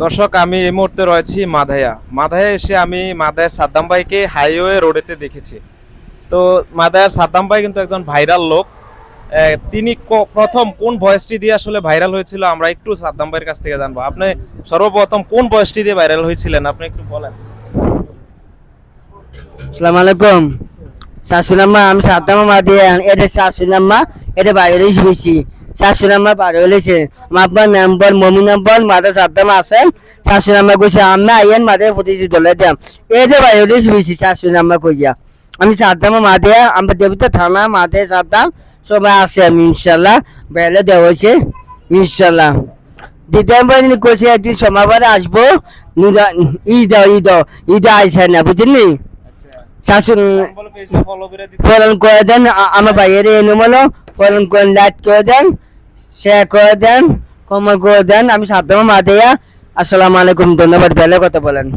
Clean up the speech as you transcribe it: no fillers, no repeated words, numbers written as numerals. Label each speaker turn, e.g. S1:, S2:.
S1: দর্শক, আমি এই মুহূর্তে রয়েছি মাধায়া এসে আমি মাধায়ার সাদ্দাম ভাইকে হাইওয়ে রোডেতে দেখেছি। তো মাধায়ার সাদ্দাম ভাই কিন্তু একজন ভাইরাল লোক। তিনি প্রথম কোন ভয়েসটি দিয়ে আসলে ভাইরাল হয়েছিল আমরা একটু সাদ্দাম ভাইয়ের কাছ থেকে জানবো। আপনি সর্বপ্রথম কোন ভয়েসটি দিয়ে ভাইরাল হয়েছিলেন আপনি একটু বলেন।
S2: আসসালামু আলাইকুম। শাশুনাম্মা আমি সাদ্দাম মাদিয়া এটা শাশুনাম্মা এটা বাইরে বেশি শাশুনাম্মা বাইরে হলেছে আপনার নাম্বার মমি নাম্বার মাদা সাদ্দাম আছেন শাশুনাম্মা কইছে আমি আইয়েন মাদে ফুটেছি দলে দাম এটা বাইরে বেশি শাশুনাম্মা কইয়া আমি সাদ্দাম মাদিয়া আমরা দেবিতে থানা মাদে সাদ্দাম সবাই আছে আমি ইনশাল্লাহ বেলে দেওয়া হয়েছে ইনশাল্লাহ। দ্বিতীয় কইছে একদিন সমাবারে আসবো ঈদ আইসে না বুঝলি শাশুন ফলন করে দেন আমার ভাইয়ের এনুমলো ফলন করে লাইট করে দেন শেয়ার করে দেন কমেন্ট করে দেন। আমি সাদ্দাম মাদিয়া। আসসালামু আলাইকুম, ধন্যবাদ। বেলে কথা বলেন।